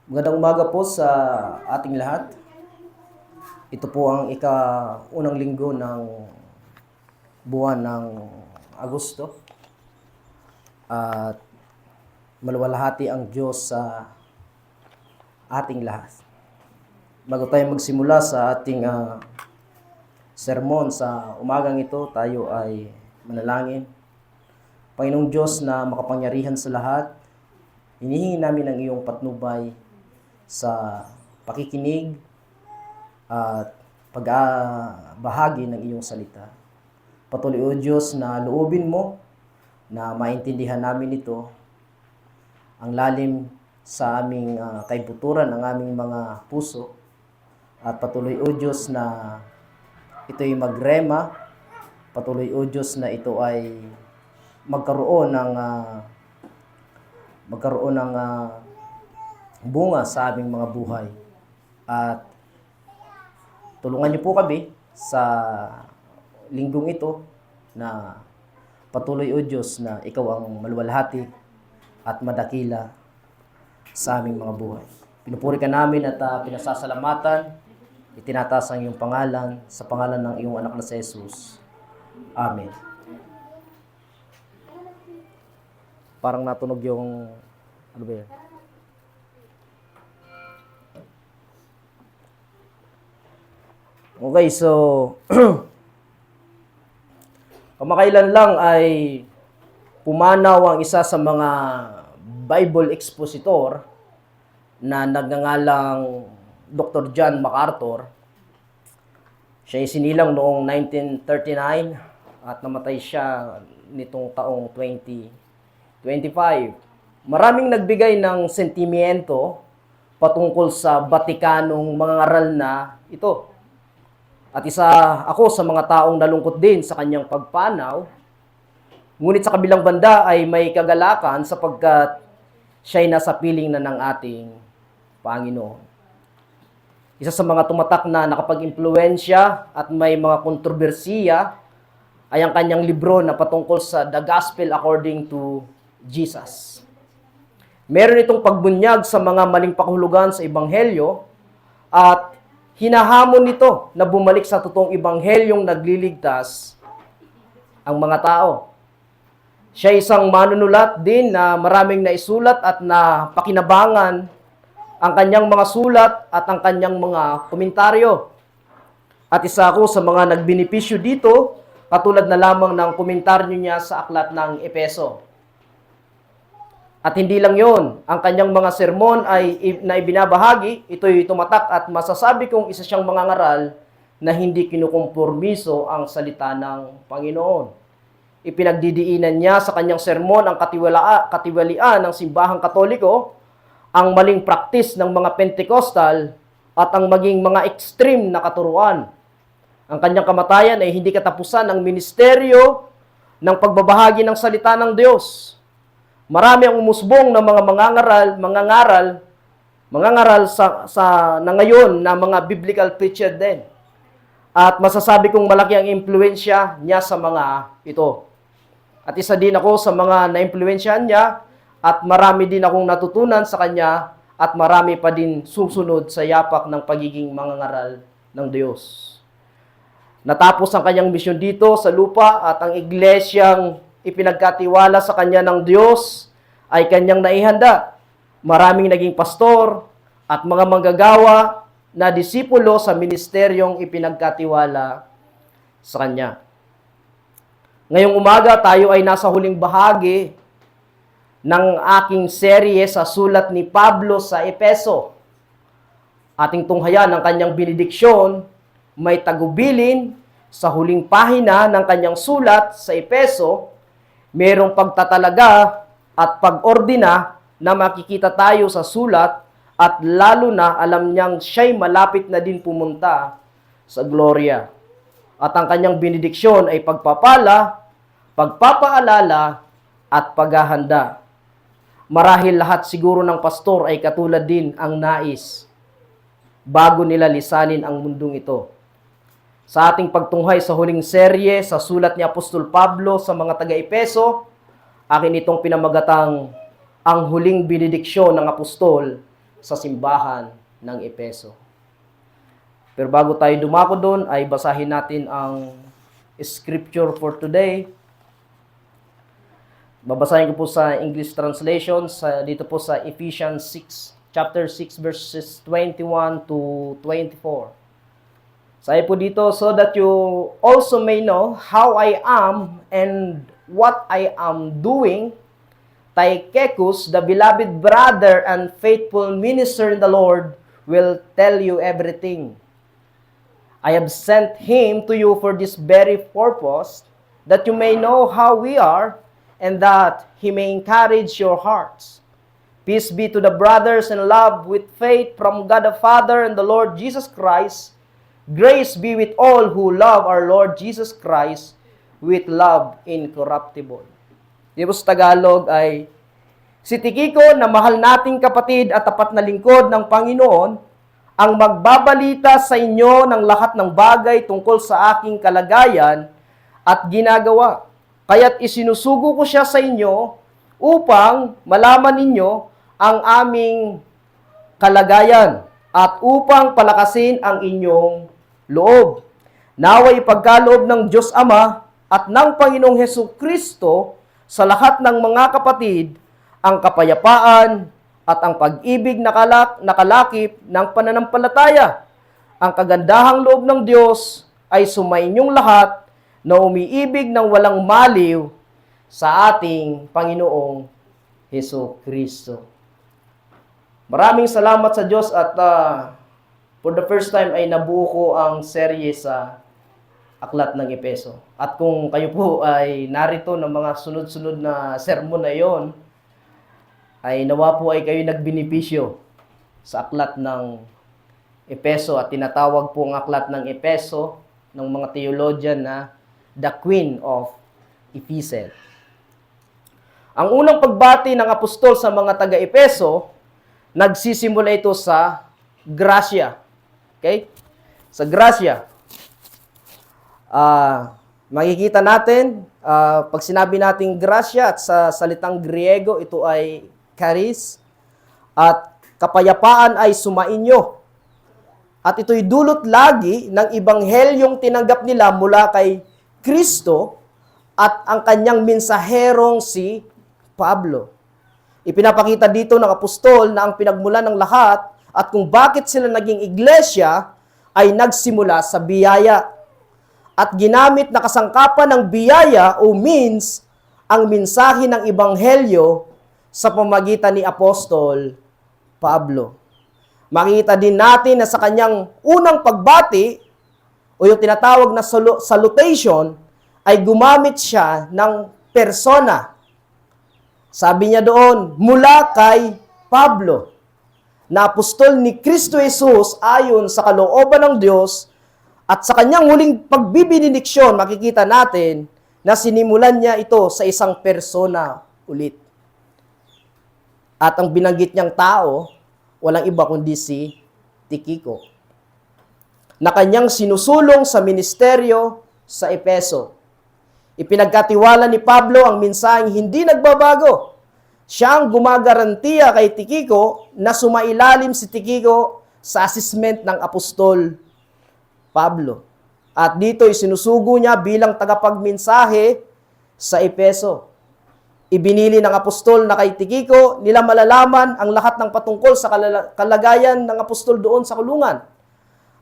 Magandang umaga po sa ating lahat. Ito po ang ika-unang linggo ng buwan ng Agosto. At maluwalhati ang Diyos sa ating lahat. Bago tayo magsimula sa ating sermon sa umagang ito, tayo ay manalangin. Panginoong Diyos na makapangyarihan sa lahat, hinihingi namin ang iyong patnubay sa pakikinig at pagbahagi ng iyong salita. Patuloy o Diyos na loobin mo na maintindihan namin ito, ang lalim sa aming kaibuturan, ang aming mga puso. At patuloy o Diyos na ito ay magrema, patuloy o Diyos na ito ay magkaroon ng bunga sa aming mga buhay. At tulungan niyo po kami sa linggong ito na patuloy o Diyos na ikaw ang maluwalhati at madakila sa aming mga buhay. Pinupuri ka namin at pinasasalamatan, itinataas ang iyong pangalan sa pangalan ng iyong anak na si Jesus. Amen. Parang natunog yung ano ba yan? Okay, so kamakailan lang ay pumanaw ang isa sa mga Bible expositor na nagngangalang Dr. John MacArthur. Siya ay sinilang noong 1939 at namatay siya nitong taong 2025. Maraming nagbigay ng sentimiento patungkol sa Batikanong mga ngaral na ito. At isa ako sa mga taong nalungkot din sa kanyang pagpanaw. Ngunit sa kabilang banda ay may kagalakan sapagkat siya ay nasa piling na ng ating Panginoon. Isa sa mga tumatak na nakapag-impluwensya at may mga kontrobersiya ay ang kanyang libro na patungkol sa The Gospel According to Jesus. Meron itong pagbunyag sa mga maling pakahulugan sa Ebanghelyo at hinahamon nito na bumalik sa totoong Ebanghelyong nagliligtas ang mga tao. Siya isang manunulat din na maraming naisulat at napakinabangan ang kanyang mga sulat at ang kanyang mga komentaryo. At isa ako sa mga nagbenepisyo dito, katulad na lamang ng komentaryo niya sa aklat ng Epeso. At hindi lang yon, ang kanyang mga sermon ay na ibinabahagi, ito'y tumatak at masasabi kong isa siyang mga ngaral na hindi kinukompormiso ang salita ng Panginoon. Ipinagdidiinan niya sa kanyang sermon ang katiwalian ng simbahang Katoliko, ang maling praktis ng mga Pentecostal at ang maging mga extreme na katuruan. Ang kanyang kamatayan ay hindi katapusan ng ministeryo ng pagbabahagi ng salita ng Diyos. Marami ang umusbong ng mga mangangaral na ngayon na mga biblical preacher din. At masasabi kong malaki ang impluwensya niya sa mga ito. At isa din ako sa mga na-impluwensyahan niya at marami din akong natutunan sa kanya at marami pa din susunod sa yapak ng pagiging mangangaral ng Diyos. Natapos ang kanyang misyon dito sa lupa at ang iglesyang ipinagkatiwala sa kanya ng Diyos ay kanyang naihanda. Maraming naging pastor at mga manggagawa na disipulo sa ministeryong ipinagkatiwala sa kanya. Ngayong umaga tayo ay nasa huling bahagi ng aking serye sa sulat ni Pablo sa Epeso. Ating tunghayan ang kanyang benediksyon, may tagubilin sa huling pahina ng kanyang sulat sa Epeso. Merong pagtatalaga at pag-ordina na makikita tayo sa sulat at lalo na alam niyang siya'y malapit na din pumunta sa gloria. At ang kanyang benediksyon ay pagpapala, pagpapaalala at paghahanda. Marahil lahat siguro ng pastor ay katulad din ang nais bago nila lisanin ang mundong ito. Sa ating pagtunghay sa huling serye sa sulat ni Apostol Pablo sa mga taga-Epeso, akin itong pinamagatang ang huling benediksyon ng apostol sa simbahan ng Epeso. Pero bago tayo dumako doon, ay basahin natin ang scripture for today. Babasahin ko po sa English translation, dito po sa Ephesians 6, chapter 6, verses 21 to 24. Sabi po dito, so that you also may know how I am and what I am doing, Tychicus, the beloved brother and faithful minister in the Lord, will tell you everything. I have sent him to you for this very purpose, that you may know how we are, and that he may encourage your hearts. Peace be to the brothers in love with faith from God the Father and the Lord Jesus Christ. Grace be with all who love our Lord Jesus Christ with love incorruptible. Dito sa Tagalog ay, si Tychicus na mahal nating kapatid at tapat na lingkod ng Panginoon, ang magbabalita sa inyo ng lahat ng bagay tungkol sa aking kalagayan at ginagawa. Kaya't isinusugo ko siya sa inyo upang malaman ninyo ang aming kalagayan at upang palakasin ang inyong loob. Naway ipagkaloob ng Diyos Ama at ng Panginoong Hesukristo sa lahat ng mga kapatid ang kapayapaan at ang pag-ibig na kalakip ng pananampalataya. Ang kagandahang loob ng Diyos ay sumainyong lahat na umiibig ng walang maliw sa ating Panginoong Hesukristo. Maraming salamat sa Diyos at for the first time ay nabuo ko ang serye sa Aklat ng Epeso. At kung kayo po ay narito ng mga sunod-sunod na sermon na iyon, ay nawa po ay kayo nagbenepisyo sa Aklat ng Epeso at tinatawag po ang Aklat ng Epeso ng mga theologian na the Queen of Ephesus. Ang unang pagbati ng apostol sa mga taga-Epeso, nagsisimula ito sa grasya. Okay? Sa grasya. Makikita natin, pag sinabi natin grasya at sa salitang Griego, ito ay charis, at kapayapaan ay sumainyo. At ito'y dulot lagi ng ibanghelyong tinanggap nila mula kay Kristo at ang kanyang mensaherong si Pablo. Ipinapakita dito ng apostol na ang pinagmula ng lahat at kung bakit sila naging iglesia ay nagsimula sa biyaya. At ginamit na kasangkapan ng biyaya o means ang mensahe ng ebanghelyo sa pamagitan ni Apostol Pablo. Makita din natin na sa kanyang unang pagbati o yung tinatawag na salutation ay gumamit siya ng persona. Sabi niya doon, mula kay Pablo, na apostol ni Kristo Jesus ayon sa kalooban ng Diyos, at sa kanyang huling pagbibinediksyon, makikita natin na sinimulan niya ito sa isang persona ulit. At ang binanggit niyang tao, walang iba kundi si Tychicus, na kanyang sinusulong sa ministeryo sa Epeso. Ipinagkatiwala ni Pablo ang mensaheng hindi nagbabago. Siya ang gumagarantiya kay Tychicus na sumailalim si Tychicus sa assessment ng apostol Pablo. At dito isinusugo niya bilang tagapagmensahe sa Epeso. Ibinili ng apostol na kay Tychicus nila malalaman ang lahat ng patungkol sa kalagayan ng apostol doon sa kulungan.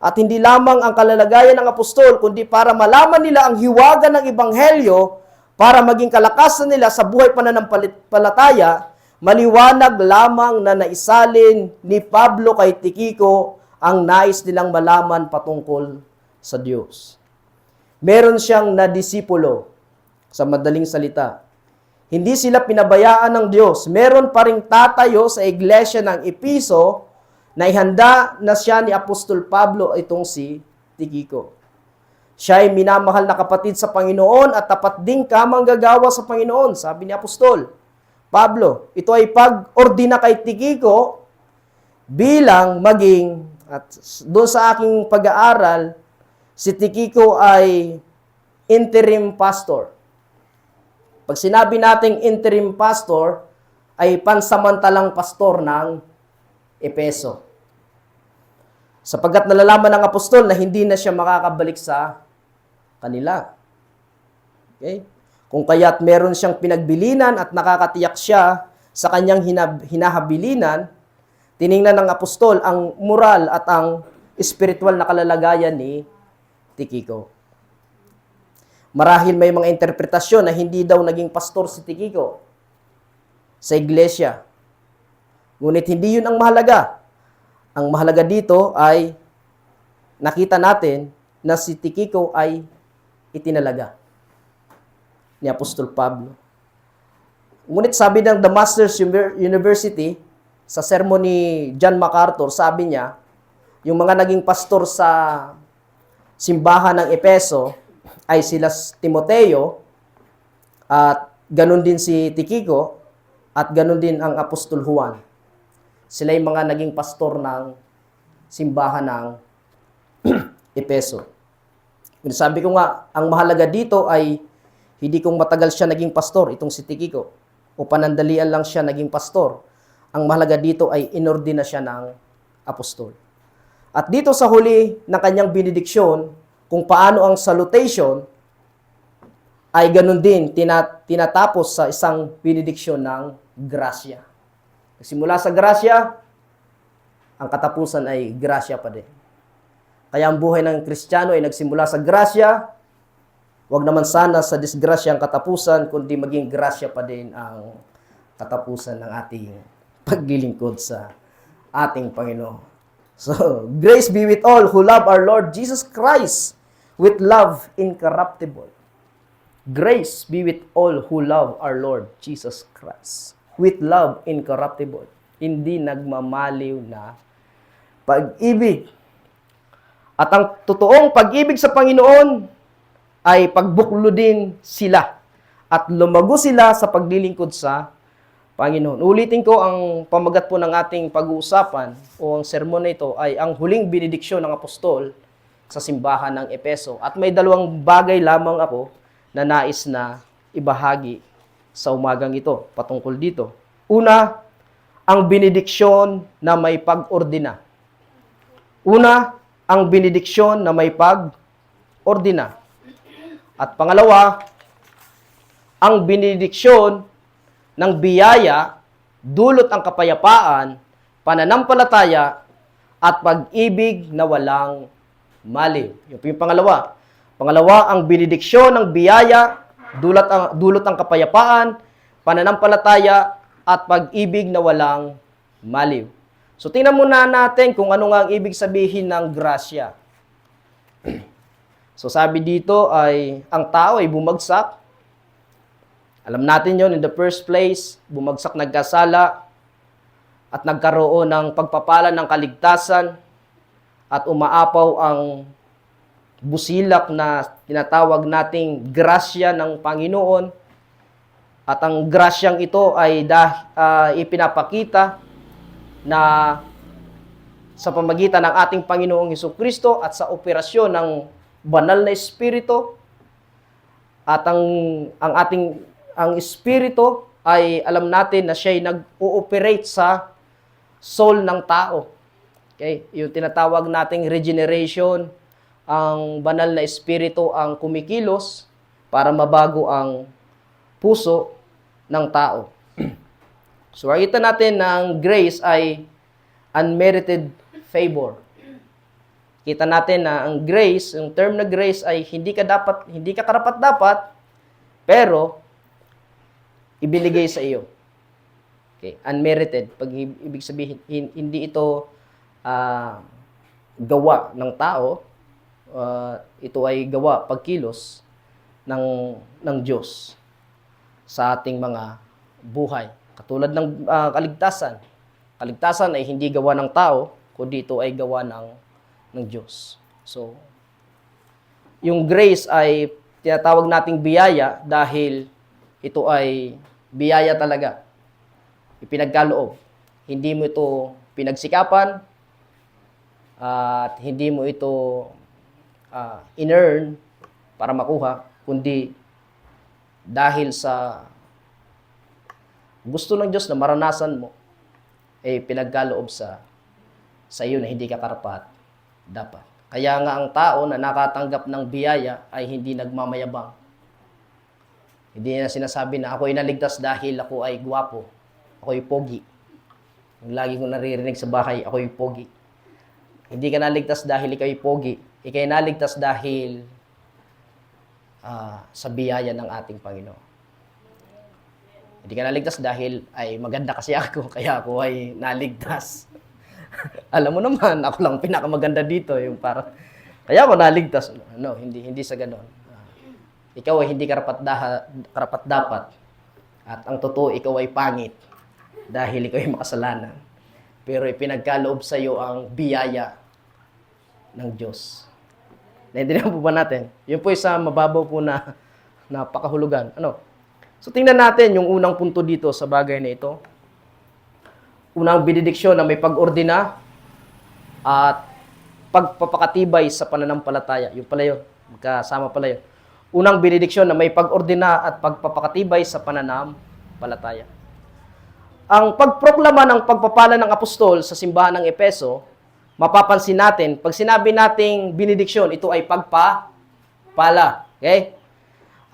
At hindi lamang ang kalalagayan ng apostol, kundi para malaman nila ang hiwaga ng ebanghelyo para maging kalakasan nila sa buhay pananampalataya, maliwanag lamang na naisalin ni Pablo kay Tychicus ang nais nilang malaman patungkol sa Diyos. Meron siyang nadisipulo, sa madaling salita. Hindi sila pinabayaan ng Diyos. Meron pa ring tatayo sa iglesia ng Epeso na ihanda na siya ni Apostol Pablo itong si Tychicus. Siya ay minamahal na kapatid sa Panginoon at tapat ding kamanggagawa sa Panginoon, sabi ni Apostol Pablo. Ito ay pag-ordina kay Tychicus bilang maging, at doon sa aking pag-aaral, si Tychicus ay interim pastor. Pag sinabi nating interim pastor, ay pansamantalang pastor ng Epeso. Sapagkat nalalaman ng apostol na hindi na siya makakabalik sa kanila. Okay? Kung kaya't meron siyang pinagbilinan at nakakatiyak siya sa kanyang hinahabilinan, tiningnan ng apostol ang moral at ang espiritual na kalalagayan ni Tikiko. Marahil may mga interpretasyon na hindi daw naging pastor si Tikiko sa iglesia. Ngunit hindi yun ang mahalaga. Ang mahalaga dito ay nakita natin na si Tikiko ay itinalaga ni Apostol Pablo. Ngunit sabi ng Damascus University, sa sermon ni John MacArthur, sabi niya, yung mga naging pastor sa simbahan ng Epeso ay sila Timoteo, at ganun din si Tikiko, at ganun din ang Apostol Juan. Sila yung mga naging pastor ng simbahan ng Epeso. Sabi ko nga, ang mahalaga dito ay hindi kung matagal siya naging pastor, itong si Tikiko, o panandalian lang siya naging pastor. Ang mahalaga dito ay inordina siya ng apostol. At dito sa huli ng kanyang benediksyon, kung paano ang salutation, ay ganun din tinatapos sa isang benediksyon ng grasya. Simula sa grasya, ang katapusan ay grasya pa din. Kaya ang buhay ng Kristiyano ay nagsimula sa grasya, wag naman sana sa disgrasya ang katapusan, kundi maging grasya pa din ang katapusan ng ating paglilingkod sa ating Panginoon. So, grace be with all who love our Lord Jesus Christ with love incorruptible. Grace be with all who love our Lord Jesus Christ with love incorruptible. Hindi nagmamaliw na pag-ibig. At ang totoong pag-ibig sa Panginoon ay pagbuklo din sila at lumago sila sa paglilingkod sa Panginoon. Ulitin ko, ang pamagat po ng ating pag-uusapan o ang sermon na ito ay ang huling benediksyon ng apostol sa simbahan ng Epeso. At may dalawang bagay lamang ako na nais na ibahagi sa umagang ito patungkol dito. Una, ang benediksyon na may pag-ordina. Una, ang benediksyon na may pag-ordina. At pangalawa, ang benediksyon ng biyaya, dulot ang kapayapaan, pananampalataya, at pag-ibig na walang maliw. Yun po yung pangalawa. Pangalawa, ang benediksyon ng biyaya, dulot ang kapayapaan, pananampalataya, at pag-ibig na walang maliw. So tingnan muna natin kung ano nga ang ibig sabihin ng grasya. So sabi dito ay ang tao ay bumagsak. Alam natin yon, in the first place, bumagsak, nagkasala, at nagkaroon ng pagpapala ng kaligtasan, at umaapaw ang busilak na tinatawag nating grasya ng Panginoon. At ang grasyang ito ay ipinapakita na sa pamagitan ng ating Panginoong Hesukristo at sa operasyon ng banal na Espiritu. At ang Espiritu ay alam natin na siya ay nag-ooperate sa soul ng tao. Okay? Yung tinatawag nating regeneration, ang banal na Espiritu ang kumikilos para mabago ang puso ng tao. So, makikita natin na ang grace ay unmerited favor. Kita natin na ang grace, yung term na grace ay hindi ka karapat-dapat, pero ibinigay sa iyo. Okay, unmerited. Pag ibig sabihin, hindi ito gawa ng tao, ito ay gawa, pagkilos ng Diyos sa ating mga buhay. Katulad ng kaligtasan. Kaligtasan ay hindi gawa ng tao, kundi ito ay gawa ng Diyos. So, yung grace ay tinatawag nating biyaya dahil ito ay biyaya talaga. Ipinagkaloob. Hindi mo ito pinagsikapan at hindi mo ito in-earn para makuha, kundi dahil sa gusto ng Diyos na maranasan mo, ay pinagkaloob sa sa iyo na hindi ka karapat dapat. Kaya nga ang tao na nakatanggap ng biyaya ay hindi nagmamayabang. Hindi na sinasabi na ako ay naligtas dahil ako ay gwapo, ako ay pogi. Yung lagi kong naririnig sa bahay, ako ay pogi. Hindi ka naligtas dahil ikaw ay pogi. Ikaw ay naligtas dahil sa biyaya ng ating Panginoon. Hindi ka naligtas dahil ay maganda kasi ako, kaya ako ay naligtas. Alam mo naman, ako lang pinakamaganda dito, yung para kaya ako naligtas. No, hindi sa ganoon. Ikaw ay hindi karapat dapat. At ang totoo, ikaw ay pangit dahil ikaw ay makasalanan. Pero ipinagkaloob sa iyo ang biyaya ng Diyos. Naintindihan po ba natin? Yun po isa mababaw po na napakahulugan. So tingnan natin yung unang punto dito sa bagay na ito. Unang benediksyon na may pag-ordina at pagpapakatibay sa pananampalataya. Yung pala yun. Magkasama pala yun. Unang benediksyon na may pag-ordina at pagpapakatibay sa pananampalataya. Ang pagproklama ng pagpapala ng apostol sa simbahan ng Efeso, mapapansin natin, pag sinabi nating benediksyon, ito ay pagpapala. Okay?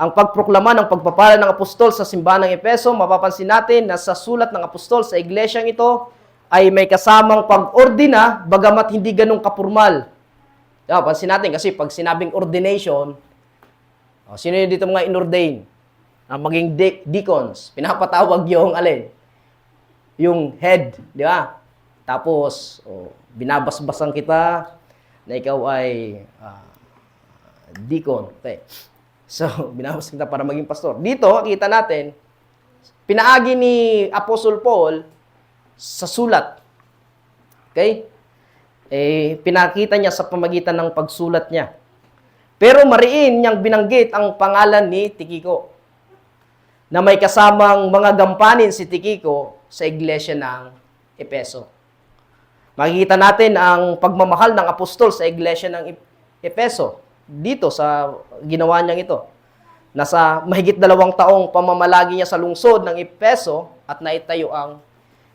Ang pagproklama ng pagpapala ng apostol sa simbahan ng Efeso, mapapansin natin na sa sulat ng apostol sa iglesyang ito ay may kasamang pag-ordina, bagamat hindi ganun kapurmal. Pansin natin kasi pag sinabing ordination, sino yun dito mga inordain? Maging deacons, pinapatawag yung alin? Yung head, di ba? Tapos, binabasbasan kita na ikaw ay deacon. Okay. So, binabas kita para maging pastor. Dito, kita natin, pinaagi ni Apostle Paul sa sulat. Okay? Pinakita niya sa pamagitan ng pagsulat niya. Pero mariin niyang binanggit ang pangalan ni Tikiko na may kasamang mga gampanin si Tikiko sa iglesia ng Efeso. Makikita natin ang pagmamahal ng apostol sa iglesia ng Efeso. Dito sa ginawa niyang ito. Nasa mahigit 2 taong pamamalagi niya sa lungsod ng Efeso at naitayo ang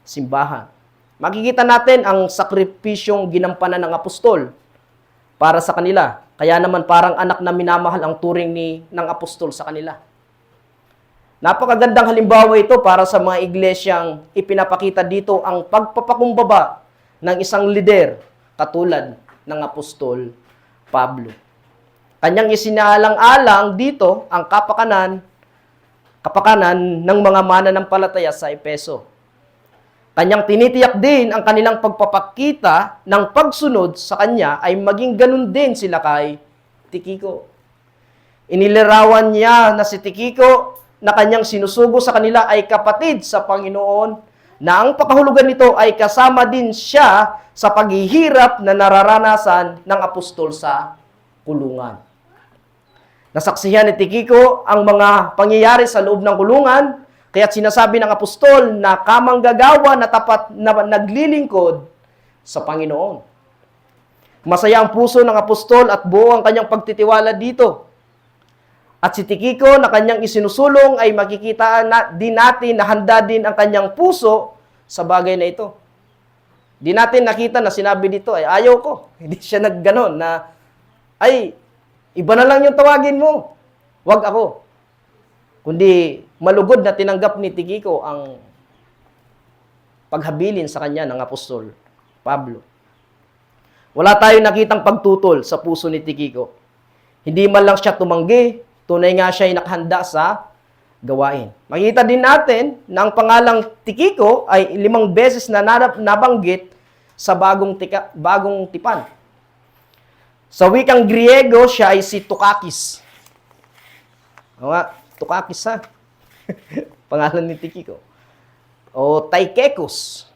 simbahan. Makikita natin ang sakripisyong ginampanan ng apostol para sa kanila. Kaya naman parang anak na minamahal ang turing ng apostol sa kanila. Napakagandang halimbawa ito para sa mga iglesyang ipinapakita dito ang pagpapakumbaba ng isang lider katulad ng apostol Pablo. Kanyang isinaalang-alang dito ang kapakanan ng mga mananampalataya sa Efeso. Kanyang tinitiyak din ang kanilang pagpapakita ng pagsunod sa kanya ay maging ganun din sila kay Tikiko. Inilarawan niya na si Tikiko na kanyang sinusugo sa kanila ay kapatid sa Panginoon na ang pakahulugan nito ay kasama din siya sa paghihirap na nararanasan ng apostol sa kulungan. Nasaksihan ni Tikiko ang mga pangyayari sa loob ng kulungan, kaya't sinasabi ng apostol na kamanggagawa na tapat na naglilingkod sa Panginoon. Masaya ang puso ng apostol at buo ang kanyang pagtitiwala dito. At si Tikiko na kanyang isinusulong ay makikita din natin na handa din ang kanyang puso sa bagay na ito. Di natin nakita na sinabi dito ay ayaw ko. Hindi siya nagganon na ay iba na lang yung tawagin mo. Wag ako. Kundi malugod na tinanggap ni Tikiko ang paghabilin sa kanya ng apostol Pablo. Wala tayong nakitang pagtutol sa puso ni Tikiko. Hindi man lang siya tumanggi, tunay nga siya ay nakahanda sa gawain. Makita din natin na ang pangalang Tikiko ay 5 beses na nabanggit sa bagong tipan. Sa wikang Griego, siya ay si Tukakis. O nga, Tukakis ha. Pangalan ni Tikiko. O Tychicus.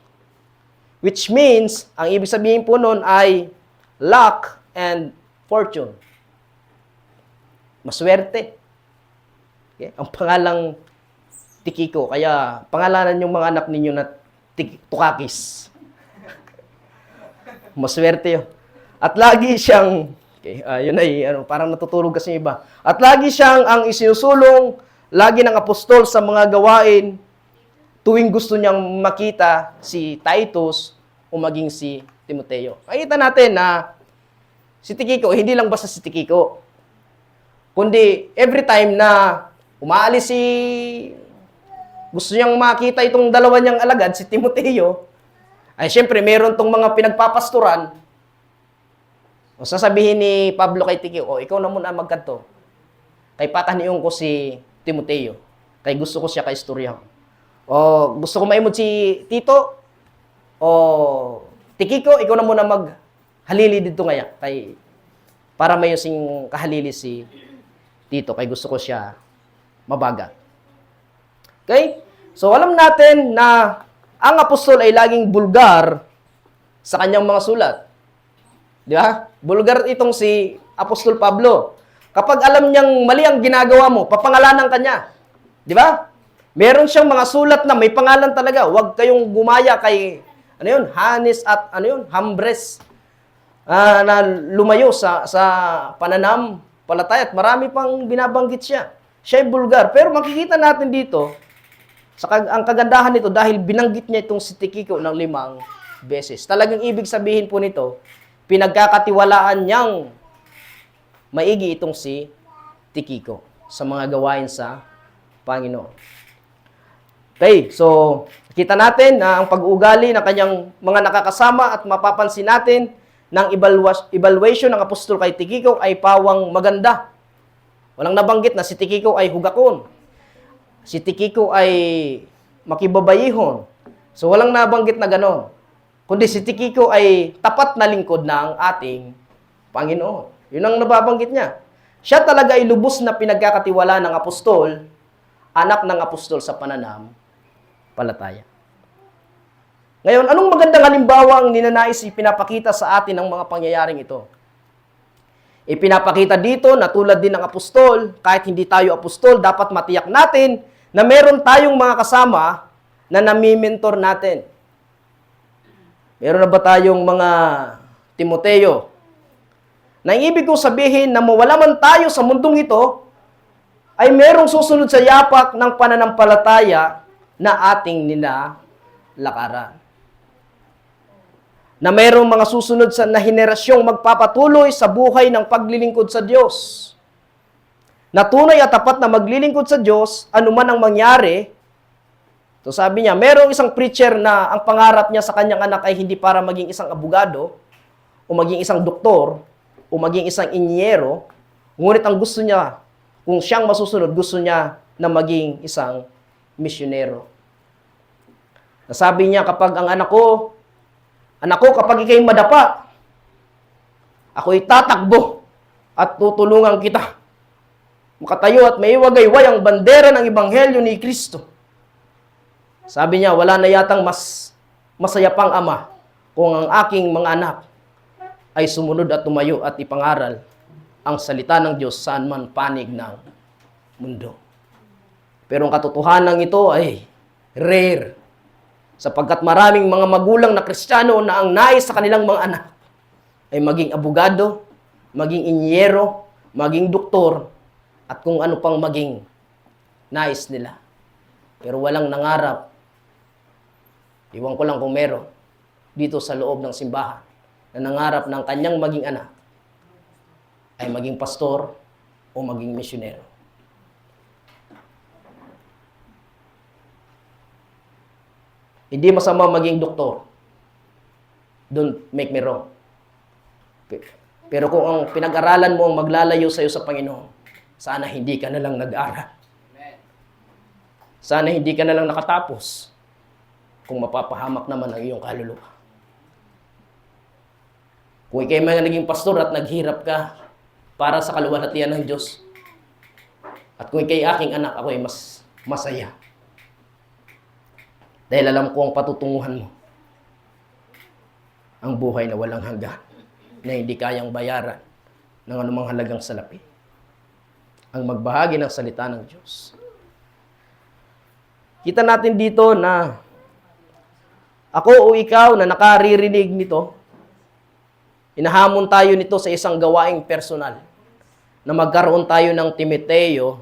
Which means, ang ibig sabihin po nun ay luck and fortune. Maswerte. Okay? Ang pangalang Tikiko. Kaya, pangalanan yung mga anak ninyo na Tukakis. Maswerte yun. At lagi siyang, yun ay, parang natutulog kasi iba. At lagi siyang ang isinusulong, lagi ng apostol sa mga gawain, tuwing gusto niyang makita si Titus o maging si Timoteo. Makikita natin na si Tikiko, hindi lang basta si Tikiko, kundi every time na umaalis gusto niyang makita itong dalawa niyang alagad, si Timoteo, ay syempre meron tong mga pinagpapasturan. O sasabihin ni Pablo kay Tikiko, ikaw na muna magkanto. Kay pataniyon ko si Timoteo. Kay gusto ko siya kay istoryahan. O gusto ko maimod si Tito, o Tikiko, ikaw na muna maghalili dito ngaya. Kay, para may using kahalili si Tito. Kay gusto ko siya mabaga. Okay? So, alam natin na ang apostol ay laging bulgar sa kanyang mga sulat. Di ba? Bulgar itong si Apostol Pablo. Kapag alam niyang mali ang ginagawa mo, papangalanan ka niya. Di ba? Meron siyang mga sulat na may pangalan talaga. Huwag kayong gumaya kay Hanes at Hambres na lumayo sa pananampalataya at marami pang binabanggit siya. Siya ay bulgar. Pero makikita natin dito, ang kagandahan nito dahil binanggit niya itong si Tikiko ng 5 beses. Talagang ibig sabihin po nito, pinagkakatiwalaan niyang maigi itong si Tikiko sa mga gawain sa Panginoon. Okay, so kita natin na ang pag-uugali ng kanyang mga nakakasama at mapapansin natin ng evaluation ng apostol kay Tikiko ay pawang maganda. Walang nabanggit na si Tikiko ay hugakon. Si Tikiko ay makibabayihon. So walang nabanggit na gano'n. Kundi si Tikiko ay tapat na lingkod ng ating Panginoon. Yun ang nababanggit niya. Siya talaga ay lubos na pinagkakatiwala ng apostol, anak ng apostol sa pananampalataya. Ngayon, anong magandang halimbawa ang ninanais ipinapakita sa atin ng mga pangyayaring ito? Ipinapakita dito na tulad din ng apostol, kahit hindi tayo apostol, dapat matiyak natin na meron tayong mga kasama na nami-mentor natin. Meron na ba tayong mga Timoteo? Na ibig kong sabihin na mawala man tayo sa mundong ito, ay merong susunod sa yapak ng pananampalataya na ating nilalakaran. Na mayroong mga susunod na henerasyong magpapatuloy sa buhay ng paglilingkod sa Diyos. Na tunay at tapat na maglilingkod sa Diyos, anuman ang mangyari. So sabi niya, mayroong isang preacher na ang pangarap niya sa kanyang anak ay hindi para maging isang abogado, o maging isang doktor, o maging isang inyero, ngunit ang gusto niya, kung siyang masusunod, gusto niya na maging isang misyonero. Nasabi niya, kapag ang anak ko, kapag ikay madapa, ako'y tatakbo at tutulungan kita. Makatayo at maiwagayway ang bandera ng Ebanghelyo ni Kristo. Sabi niya, wala na yatang mas masaya pang ama kung ang aking mga anak ay sumunod at tumayo at ipangaral ang salita ng Diyos saan man panig ng mundo. Pero ang katotohanan ito ay rare. Sapagkat maraming mga magulang na Kristiyano na ang nais sa kanilang mga anak ay maging abogado, maging inyero, maging doktor, at kung ano pang maging nais nila. Pero walang nangarap, iwan ko lang kung meron, dito sa loob ng simbahan, na nangarap ng kanyang maging anak ay maging pastor o maging misyonero. Hindi masama maging doktor. Don't make me wrong. Pero kung ang pinag-aralan mo ang maglalayo sa iyo sa Panginoon, sana hindi ka na lang nag-aral. Sana hindi ka na lang nakatapos kung mapapahamak naman ang iyong kaluluwa. Kung ikay may naging pastor at naghirap ka para sa kaluwalhatian ng Diyos, at kung ikay aking anak, ako ay mas masaya. Dahil alam ko ang patutunguhan mo. Ang buhay na walang hanggan, na hindi kayang bayaran ng anumang halagang salapi. Ang magbahagi ng salita ng Diyos. Kita natin dito na ako o ikaw na nakaririnig nito, inahamon tayo nito sa isang gawaing personal na magkaroon tayo ng Timoteo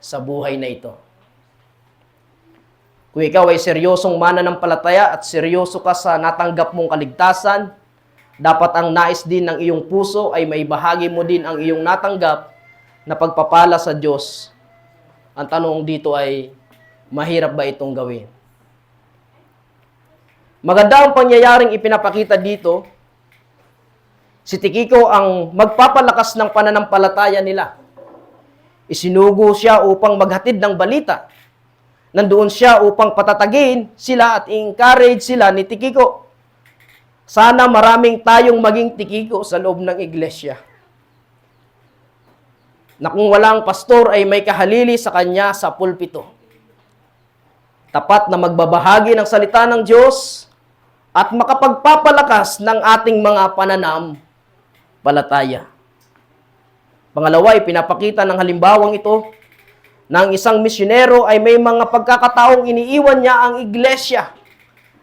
sa buhay na ito. Kung ikaw ay seryosong mananampalataya at seryoso ka sa natanggap mong kaligtasan Dapat ang nais din ng iyong puso ay maibahagi mo din ang iyong natanggap na pagpapala sa Diyos. Ang tanong dito ay, mahirap ba itong gawin? Maganda ang pangyayaring ipinapakita dito. Si Tikiko ang magpapalakas ng pananampalataya nila. Isinugo siya upang maghatid ng balita. Nandoon siya upang patatagin sila at encourage sila ni Tikiko. Sana maraming tayong maging Tikiko sa loob ng iglesia. Na kung walang pastor ay may kahalili sa kanya sa pulpito. Tapat na magbabahagi ng salita ng Diyos at makapagpapalakas ng ating mga pananampalataya. Pangalawa, pinapakita ng halimbawang ito ng isang misyonero ay may mga pagkakataong iniiwan niya ang iglesia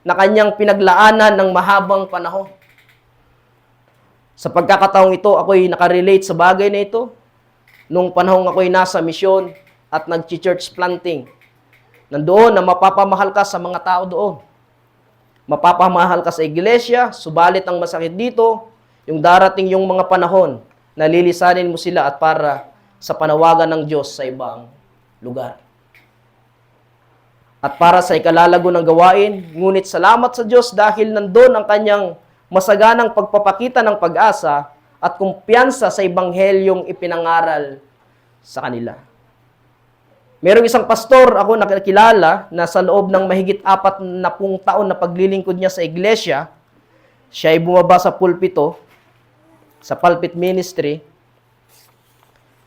na kanyang pinaglaanan ng mahabang panahon. Sa pagkakataong ito, ako'y nakarelate sa bagay na ito. Nung panahong ako'y nasa misyon at nag-church planting, nandoon na mapapamahal ka sa mga tao doon. Mapapamahal ka sa iglesia, subalit ang masakit dito, yung darating yung mga panahon, nalilisanin mo sila at para sa panawagan ng Diyos sa ibang lugar. At para sa ikalalago ng gawain, ngunit salamat sa Diyos dahil nandun ang kanyang masaganang pagpapakita ng pag-asa at kumpiyansa sa Ebanghelyong ipinangaral sa kanila. Merong isang pastor ako nakilala na sa loob ng mahigit 40 taon na paglilingkod niya sa iglesia, siya ay bumaba sa pulpito, sa pulpit ministry,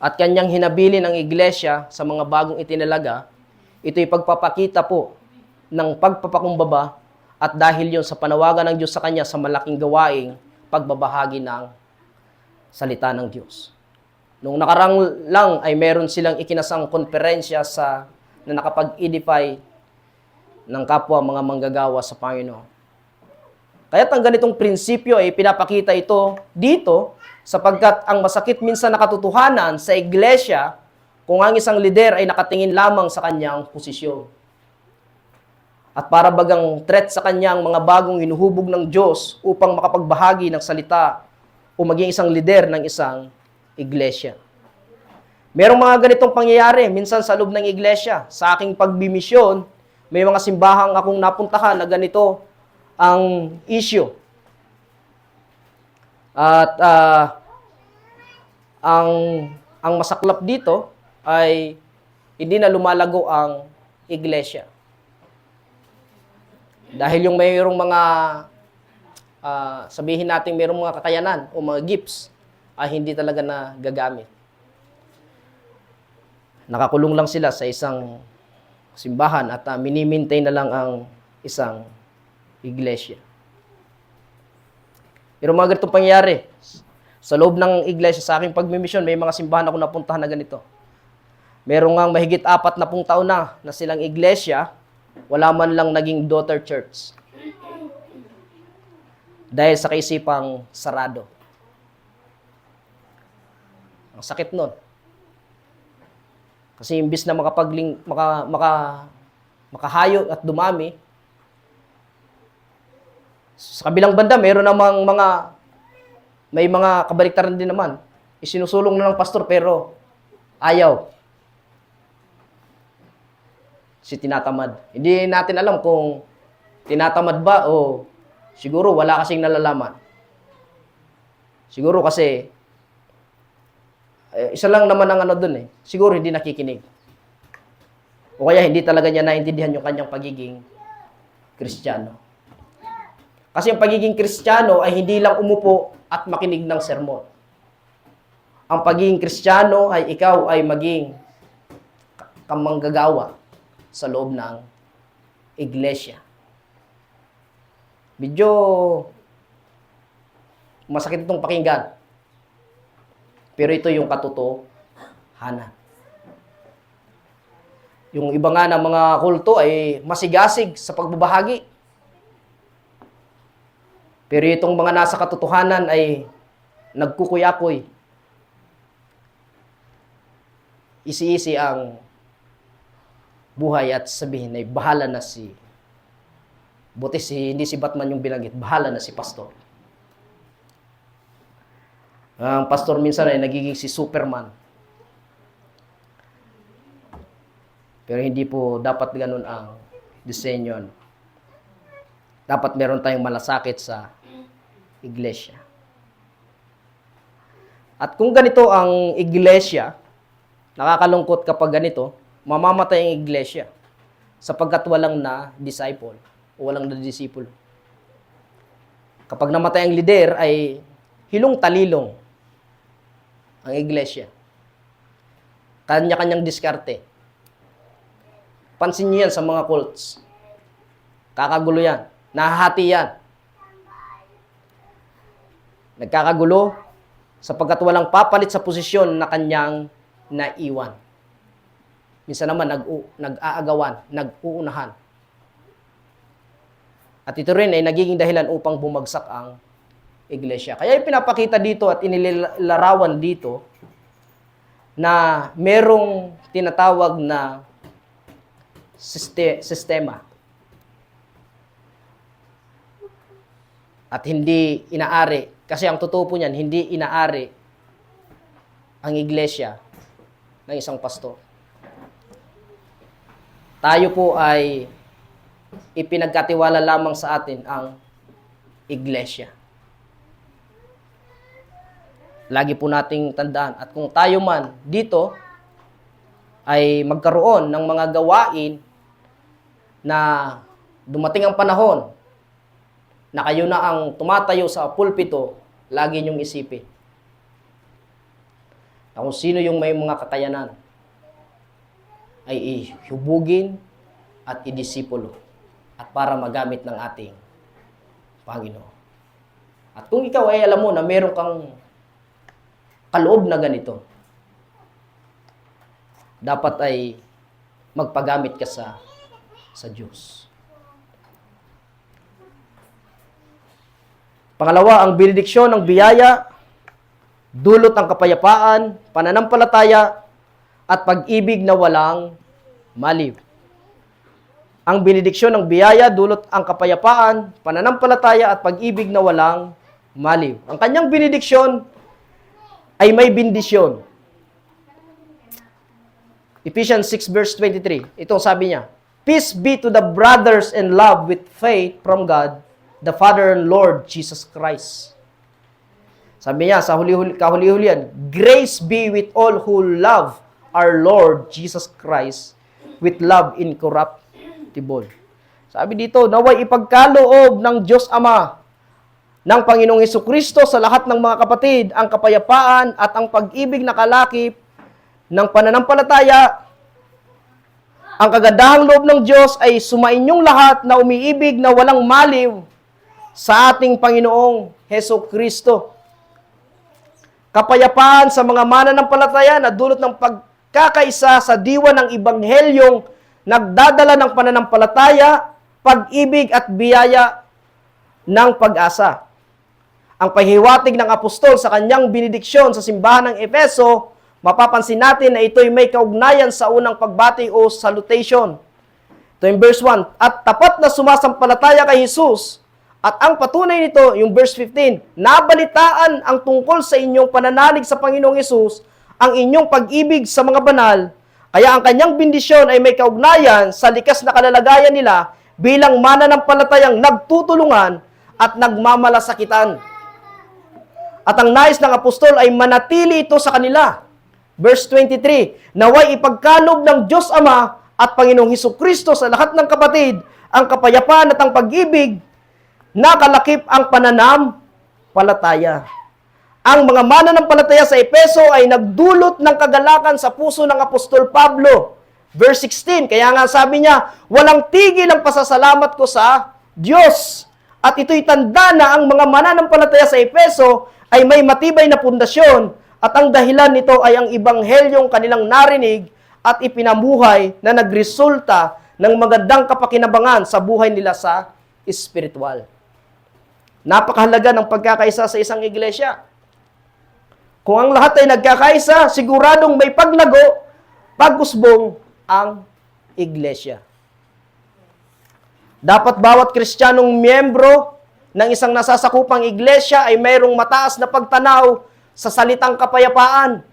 at kanyang hinabilin ang iglesia sa mga bagong itinalaga. Ito'y pagpapakita po ng pagpapakumbaba at dahil yon sa panawagan ng Diyos sa kanya sa malaking gawaing pagbabahagi ng salita ng Diyos. Noong nakarang lang ay meron silang ikinasang konferensya na nakapag-edify ng kapwa mga manggagawa sa Panginoon. Kaya't ang ganitong prinsipyo ay pinapakita ito dito sapagkat ang masakit minsan na katotohanan sa iglesia kung ang isang lider ay nakatingin lamang sa kanyang posisyon. At para bagang threat sa kanyang mga bagong hinuhubog ng Diyos upang makapagbahagi ng salita o maging isang lider ng isang iglesia. Merong mga ganitong pangyayari minsan sa loob ng iglesia. Sa aking pagbimisyon, may mga simbahang akong napuntahan na ganito ang issue. At ang masaklap dito ay hindi na lumalago ang iglesia. Dahil yung mayroong mga, sabihin natin mayroong mga kakayanan o mga gifts, ay hindi talaga na gagamit. Nakakulong lang sila sa isang simbahan at mini-maintain na lang ang isang iglesia. Pero mga ganitong pangyayari, sa loob ng iglesia, sa aking pagmimisyon, may mga simbahan ako napuntahan na ganito. Merong nga mahigit 40 taon na silang iglesia, wala man lang naging daughter church. Dahil sa kaisipang sarado. Ang sakit nun. Kasi imbis na makahayot at dumami, sa kabilang banda, meron namang may mga kabaliktaran din naman. Isinusulong na ng pastor pero ayaw. Si tinatamad. Hindi natin alam kung tinatamad ba o siguro wala kasing nalalaman. Siguro kasi isa lang naman ang dun eh. Siguro hindi nakikinig. O kaya hindi talaga niya naintindihan yung kanyang pagiging Kristiyano. Kasi ang pagiging Kristiyano ay hindi lang umupo at makinig ng sermon. Ang pagiging Kristiyano ay ikaw ay maging kamanggagawa sa loob ng iglesia. Medyo masakit itong pakinggan. Pero ito yung katotohanan. Yung iba nga ng mga kulto ay masigasig sa pagbabahagi. Pero itong mga nasa katotohanan ay nagkukuyakoy. Isi-isi ang buhay at sabihin ay bahala na hindi si Batman yung binanggit, bahala na si pastor. Ang pastor minsan ay nagiging si Superman. Pero hindi po dapat ganun ang disenyo. Dapat meron tayong malasakit sa iglesia. At kung ganito ang iglesia, nakakalungkot kapag ganito, mamamatay ang iglesia sapagkat walang na disciple o walang na disipulo. Kapag namatay ang leader ay hilong-talilong ang iglesia. Kanya-kanyang diskarte. Pansin niyo yan sa mga cults. Kakagulo yan. Nahahati yan. Nagkakagulo sapagkat walang papalit sa posisyon na kanyang naiwan. Minsan naman nag-aagawan, nag-uunahan. At ito rin ay nagiging dahilan upang bumagsak ang iglesia. Kaya ipinapakita dito at inilarawan dito na merong tinatawag na sistema. At hindi inaari, kasi ang totoo po niyan, hindi inaari ang iglesia ng isang pastor. Tayo po ay ipinagkatiwala lamang sa atin ang iglesia. Lagi po nating tandaan. At kung tayo man dito ay magkaroon ng mga gawain na dumating ang panahon na kayo na ang tumatayo sa pulpito, lagi niyong isipin na kung sino yung may mga kakayanan ay ihubugin at idisipulo at para magamit ng ating Panginoon. At kung ikaw ay alam mo na meron kang kaloob na ganito, dapat ay magpagamit ka sa Diyos. Pangalawa, ang benediksyon ng biyaya, dulot ng kapayapaan, pananampalataya, at pag-ibig na walang maliw. Ang benediksyon ng biyaya, dulot ang kapayapaan, pananampalataya, at pag-ibig na walang maliw. Ang kanyang benediksyon ay may bendisyon. Ephesians 6 verse 23. Ito sabi niya, "Peace be to the brothers and love with faith from God, the Father and Lord Jesus Christ." Sabi niya sa kahuli-hulihan, "Grace be with all who love our Lord Jesus Christ with love incorruptible." Sabi dito, naway ipagkaloob ng Diyos Ama, ng Panginoong Hesukristo sa lahat ng mga kapatid, ang kapayapaan at ang pag-ibig na kalakip ng pananampalataya. Ang kagandahang loob ng Diyos ay sumainyong lahat na umiibig na walang maliw sa ating Panginoong Hesukristo. Kapayapaan sa mga mananampalataya na dulot ng pagkakaisa sa diwa ng Ibanghelyong nagdadala ng pananampalataya, pag-ibig at biyaya ng pag-asa. Ang paghiwatig ng apostol sa kanyang benediksyon sa simbahan ng Efeso, mapapansin natin na ito'y may kaugnayan sa unang pagbati o salutation. Ito yung verse 1. At tapat na sumasampalataya kay Jesus. At ang patunay nito, yung verse 15, nabalitaan ang tungkol sa inyong pananalig sa Panginoong Jesus, ang inyong pag-ibig sa mga banal, kaya ang kanyang bendisyon ay may kaugnayan sa likas na kalalagayan nila bilang mananampalatayang nagtutulungan at nagmamalasakitan. At ang nais ng apostol ay manatili ito sa kanila. Verse 23, naway ipagkalob ng Diyos Ama at Panginoong Hesukristo sa lahat ng kapatid ang kapayapaan at ang pag-ibig na kalakip ang pananampalataya. Ang mga mananampalataya sa Efeso ay nagdulot ng kagalakan sa puso ng apostol Pablo. Verse 16, kaya nga sabi niya, walang tigil ang pasasalamat ko sa Diyos. At ito'y tanda na ang mga mananampalataya sa Efeso ay may matibay na pundasyon at ang dahilan nito ay ang Ibanghelyong kanilang narinig at ipinamuhay na nagresulta ng magandang kapakinabangan sa buhay nila sa espiritual. Napakahalaga ng pagkakaisa sa isang iglesia. Kung ang lahat ay nagkakaisa, siguradong may paglago, pag-usbong ang iglesia. Dapat bawat Kristiyanong miyembro ng isang nasasakupang iglesia ay mayroong mataas na pagtanaw sa salitang kapayapaan.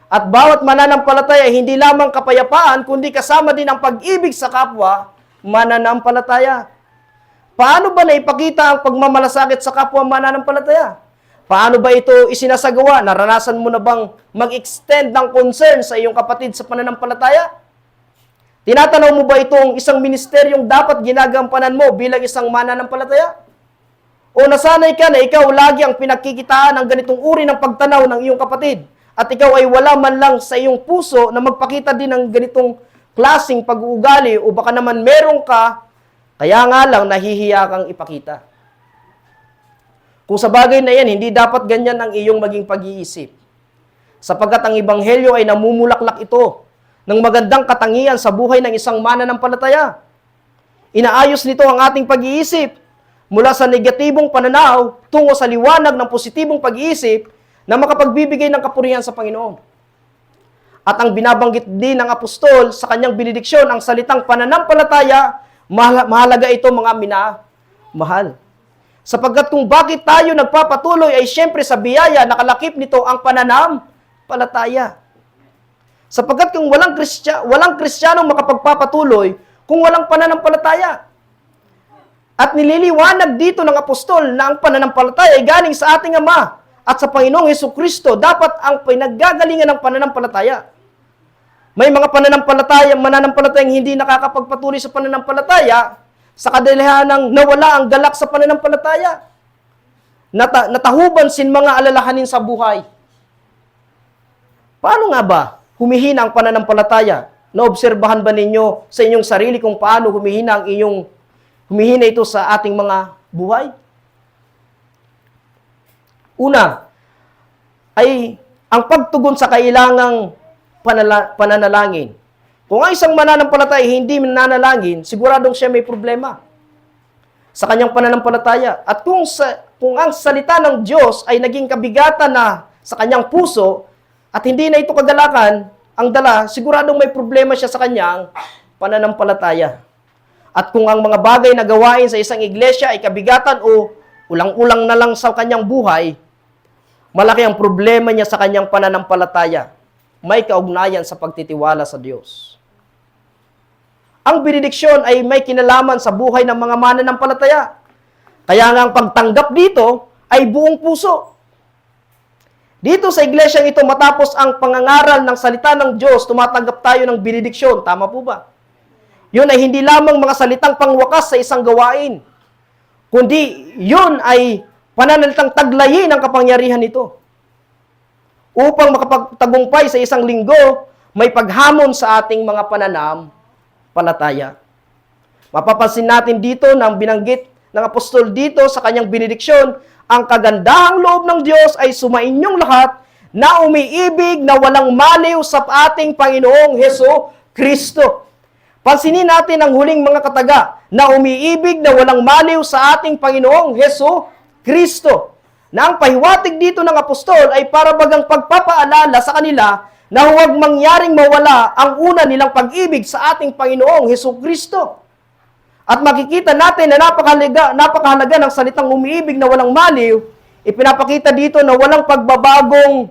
At bawat mananampalataya, hindi lamang kapayapaan, kundi kasama din ang pag-ibig sa kapwa mananampalataya. Paano ba naipakita ang pagmamalasakit sa kapwa mananampalataya? Paano ba ito isinasagawa? Naranasan mo na bang mag-extend ng concern sa iyong kapatid sa pananampalataya? Tinatanaw mo ba itong isang ministeryong dapat ginagampanan mo bilang isang mananampalataya? O nasanay ka na ikaw lagi ang pinagkikitaan ng ganitong uri ng pagtanaw ng iyong kapatid? At ikaw ay wala man lang sa iyong puso na magpakita din ng ganitong klaseng pag-uugali o baka naman meron ka, kaya nga lang nahihiya kang ipakita. Kung sa bagay na yan, hindi dapat ganyan ang iyong maging pag-iisip. Sapagkat ang Ebanghelyo ay namumulaklak ito ng magandang katangian sa buhay ng isang mananampalataya. Inaayos nito ang ating pag-iisip mula sa negatibong pananaw tungo sa liwanag ng positibong pag-iisip na makapagbibigay ng kapurihan sa Panginoon. At ang binabanggit din ng apostol sa kanyang benediksyon, ang salitang pananampalataya, mahalaga ito mga minamahal. Sapagkat kung bakit tayo nagpapatuloy ay siyempre sa biyaya, nakalakip nito ang pananampalataya. Sapagkat kung walang Kristiyanong makapagpapatuloy, kung walang pananampalataya. At nililiwanag dito ng apostol na ang pananampalataya ay galing sa ating Ama at sa Panginoong Hesukristo, dapat ang pinaggagalingan ng pananampalataya. May mga mananampalatayang hindi nakakapagpatuloy sa pananampalataya sa kadahilan ng nawala ang galak sa pananampalataya. Natahuban sin mga alalahanin sa buhay. Paano nga ba humihina ang pananampalataya? Naobserbahan ba ninyo sa inyong sarili kung paano humihina ito sa ating mga buhay? Una, ay ang pagtugon sa kailangang pananalangin. Kung ang isang mananampalataya hindi mananalangin, siguradong siya may problema sa kanyang pananampalataya. At kung ang salita ng Diyos ay naging kabigatan na sa kanyang puso at hindi na ito kagalakan ang dala, siguradong may problema siya sa kanyang pananampalataya. At kung ang mga bagay na gawain sa isang iglesia ay kabigatan o ulang-ulang na lang sa kanyang buhay, malaki ang problema niya sa kanyang pananampalataya. May kaugnayan sa pagtitiwala sa Diyos. Ang benediksyon ay may kinalaman sa buhay ng mga mananampalataya. Kaya nga ang pagtanggap dito ay buong puso. Dito sa iglesyang ito, matapos ang pangangaral ng salita ng Diyos, tumatanggap tayo ng benediksyon. Tama po ba? Yun ay hindi lamang mga salitang pangwakas sa isang gawain, kundi yun ay pananalitang taglayin ang kapangyarihan nito. Upang makapagtagumpay sa isang linggo, may paghamon sa ating mga pananampalataya. Mapapansin natin dito na ang binanggit ng apostol dito sa kanyang benediksyon, ang kagandahang loob ng Diyos ay sumainyong lahat na umiibig na walang maliw sa ating Panginoong Hesukristo. Pansinin natin ang huling mga kataga na umiibig na walang maliw sa ating Panginoong Hesukristo. Na ang pahiwatig dito ng apostol ay para bagang pagpapaalala sa kanila na huwag mangyaring mawala ang una nilang pag-ibig sa ating Panginoong Hesukristo. At makikita natin na napakahalaga ng salitang umiibig na walang maliw, ipinapakita dito na walang pagbabagong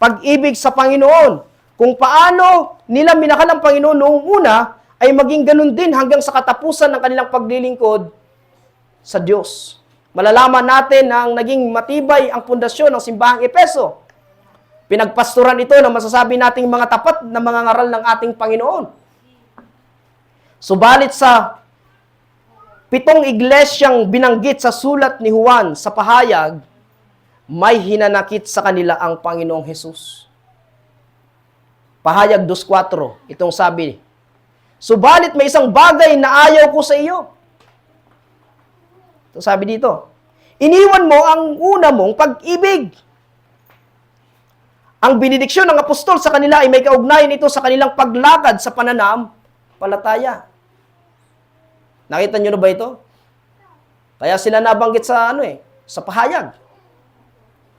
pag-ibig sa Panginoon. Kung paano nila minahal ang Panginoon noong una, ay maging ganun din hanggang sa katapusan ng kanilang paglilingkod sa Diyos. Malalaman natin na ang naging matibay ang pundasyon ng simbahang Efeso. Pinagpasturan ito na masasabi nating mga tapat na mga ngaral ng ating Panginoon. Subalit sa 7 iglesyang binanggit sa sulat ni Juan sa pahayag, may hinanakit sa kanila ang Panginoong Hesus. Pahayag 2:4, itong sabi, subalit may isang bagay na ayaw ko sa iyo. Ito sabi dito, iniwan mo ang una mong pag-ibig. Ang benediksyon ng apostol sa kanila ay may kaugnayan ito sa kanilang paglakad sa pananampalataya. Nakita nyo na ba ito? Kaya sila nabanggit sa pahayag.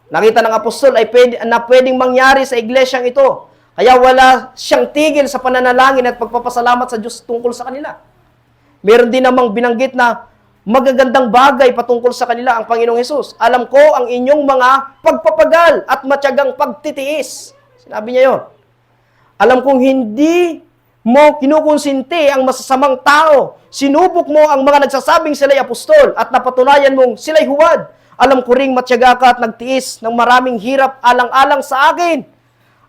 Nakita ng apostol ay pwedeng mangyari sa iglesyang ito. Kaya wala siyang tigil sa pananalangin at pagpapasalamat sa Diyos tungkol sa kanila. Meron din namang binanggit na magagandang bagay patungkol sa kanila ang Panginoong Hesus. Alam ko ang inyong mga pagpapagal at matyagang pagtitiis. Sinabi niya yon. Alam kong hindi mo kinukonsinti ang masasamang tao. Sinubok mo ang mga nagsasabing sila'y apostol at napatunayan mong sila'y huwad. Alam ko ring matyaga ka at nagtiis ng maraming hirap alang-alang sa akin.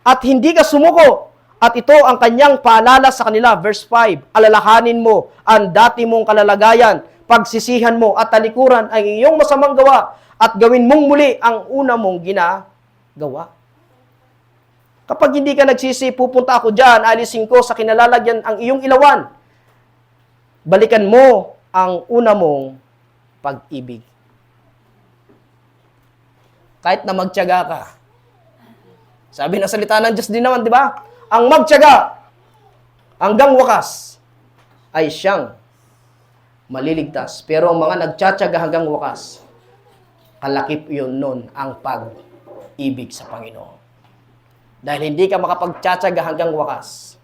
At hindi ka sumuko. At ito ang kanyang paalala sa kanila. Verse 5, alalahanin mo ang dati mong kalalagayan, pagsisihan mo at talikuran ang iyong masamang gawa at gawin mong muli ang una mong ginagawa. Kapag hindi ka nagsisi, pupunta ako dyan, alisin ko sa kinalalagyan ang iyong ilawan. Balikan mo ang una mong pag-ibig. Kahit na magtiyaga ka. Sabi ng salita ng Diyos din naman, di ba? Ang magtiyaga hanggang wakas ay siyang maliligtas. Pero ang mga nagtsatsaga hanggang wakas, kalakip yun nun ang pag-ibig sa Panginoon. Dahil hindi ka makapagtsatsaga hanggang wakas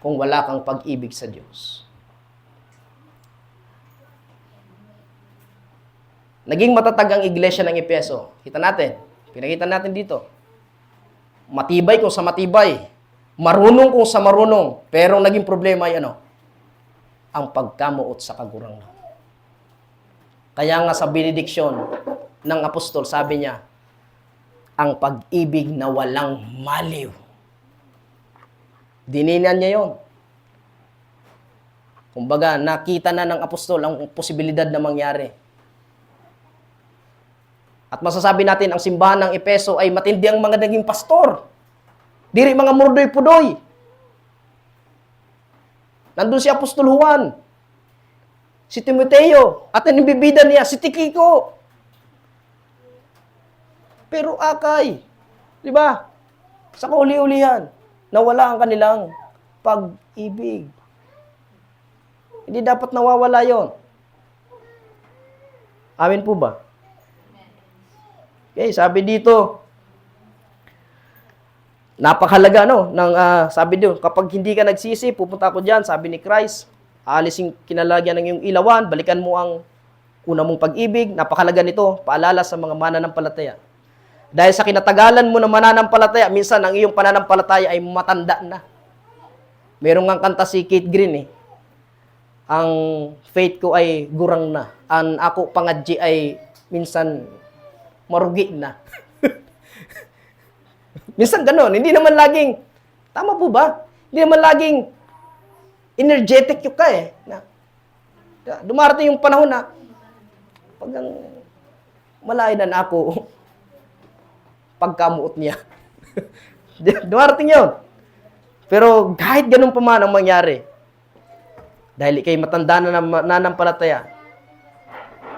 kung wala kang pag-ibig sa Diyos. Naging matatag ang iglesia ng Efeso. Kita natin. Pinakita natin dito. Matibay kung sa matibay. Marunong kung sa marunong. Pero naging problema ay ano? Ang pagkamuot sa kagurangan. Kaya nga sa benediksyon ng apostol, sabi niya, ang pag-ibig na walang maliw. Dininan niya yon. Kumbaga, nakita na ng apostol ang posibilidad na mangyari. At masasabi natin, ang simbahan ng Efeso ay matindi ang mga naging pastor. Diri mga murdoy-pudoy. Nandun si Apostol Juan, si Timoteo, at ang ibibida niya, si Tikiko. Pero akay, di ba? Sa kauli-ulihan, nawala ang kanilang pag-ibig. Hindi dapat nawawala yon. Amin po ba? Okay, sabi dito, napakahalaga, no? Sabi dito, kapag hindi ka nagsisi, pupunta ako dyan, sabi ni Christ, aalisin kinalagyan ng iyong ilawan, balikan mo ang una mong pag-ibig. Napakahalaga nito, paalala sa mga mananampalataya. Dahil sa kinatagalan mo na mananampalataya, minsan ang iyong pananampalataya ay matanda na. Merong nga kanta si Kate Green, ang faith ko ay gurang na. Ang ako pangadji ay minsan marugi na. Minsan ganun. Hindi naman laging, tama po ba? Hindi naman laging energetic yung ka Na, dumarating yung panahon na, pag ang malainan ako, pagkamuot niya. Dumarating yun. Pero kahit ganun pa man ang mangyari, dahil ikay matanda na nanampalataya,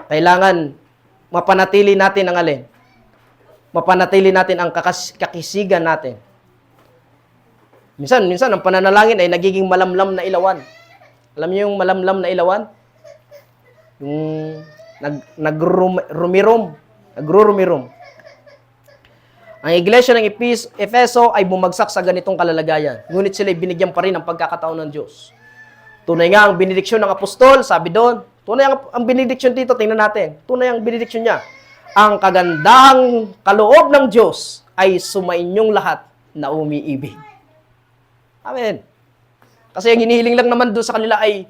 kailangan mapanatili natin ang alin? Mapanatili natin ang kakisigan natin. Minsan ang pananalangin ay nagiging malamlam na ilawan. Alam niyo yung malamlam na ilawan? Yung nagrumirom. Ang iglesia ng Efeso ay bumagsak sa ganitong kalalagayan. Ngunit sila binigyan pa rin ng pagkakataon ng Diyos. Tunay nga ang benediksyon ng apostol, sabi doon. Tunay ang benediksyon dito, tingnan natin. Tunay ang benediksyon niya. Ang kagandahang kaloob ng Diyos ay sumainyong lahat na umiibig. Amen. Kasi ang hinihiling lang naman doon sa kanila ay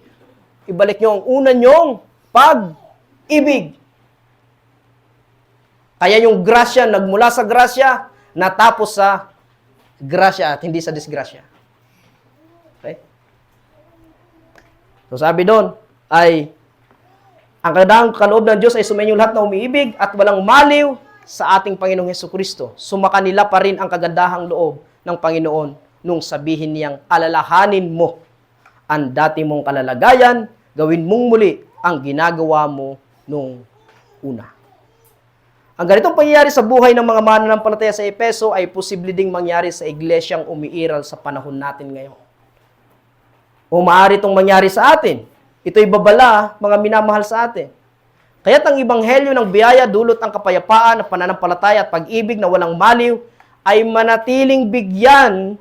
ibalik nyo ang una nyong pag-ibig. Kaya yung grasya, nagmula sa grasya, natapos sa grasya at hindi sa disgrasya. Okay? So sabi doon ay, ang kagandahang kaloob ng Diyos ay sumainyo lahat na umiibig at walang maliw sa ating Panginoong Hesukristo. Sumaka nila pa rin ang kagandahang loob ng Panginoon nung sabihin niyang alalahanin mo ang dati mong kalalagayan, gawin mong muli ang ginagawa mo nung una. Ang ganitong pangyayari sa buhay ng mga mananampalataya sa Efeso ay posible ding mangyari sa iglesyang umiiral sa panahon natin ngayon. O maaari itong mangyari sa atin. Ito'y babala, mga minamahal sa atin. Kaya't ang ebanghelyo ng biyaya dulot ang kapayapaan, pananampalataya at pag-ibig na walang maliw ay manatiling bigyan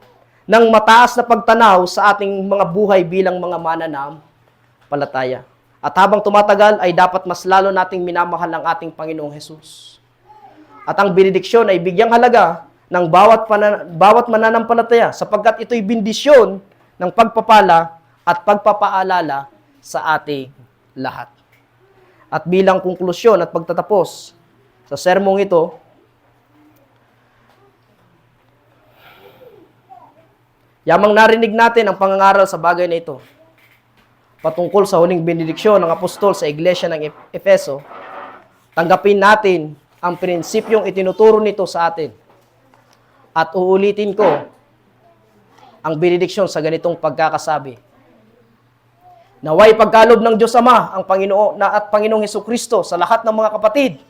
ng mataas na pagtanaw sa ating mga buhay bilang mga mananampalataya. At habang tumatagal ay dapat mas lalo nating minamahal ang ating Panginoong Hesus. At ang benediksyon ay bigyang halaga ng bawat mananampalataya sapagkat ito'y bendisyon ng pagpapala at pagpapaalala sa ating lahat. At bilang konklusyon at pagtatapos sa sermong ito, yamang narinig natin ang pangangaral sa bagay na ito patungkol sa huling benediksyon ng apostol sa iglesia ng Efeso, tanggapin natin ang prinsipyong itinuturo nito sa atin. At uulitin ko ang benediksyon sa ganitong pagkakasabi. Naway pagkalob ng Diyos Ama ang Panginoon at Panginoong Hesukristo sa lahat ng mga kapatid,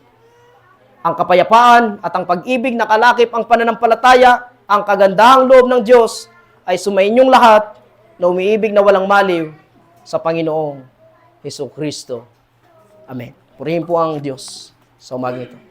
ang kapayapaan at ang pag-ibig na kalakip ang pananampalataya, ang kagandahang loob ng Diyos ay sumainyong lahat na umiibig na walang maliw sa Panginoong Hesukristo. Amen. Purihin po ang Diyos sa umagang ito.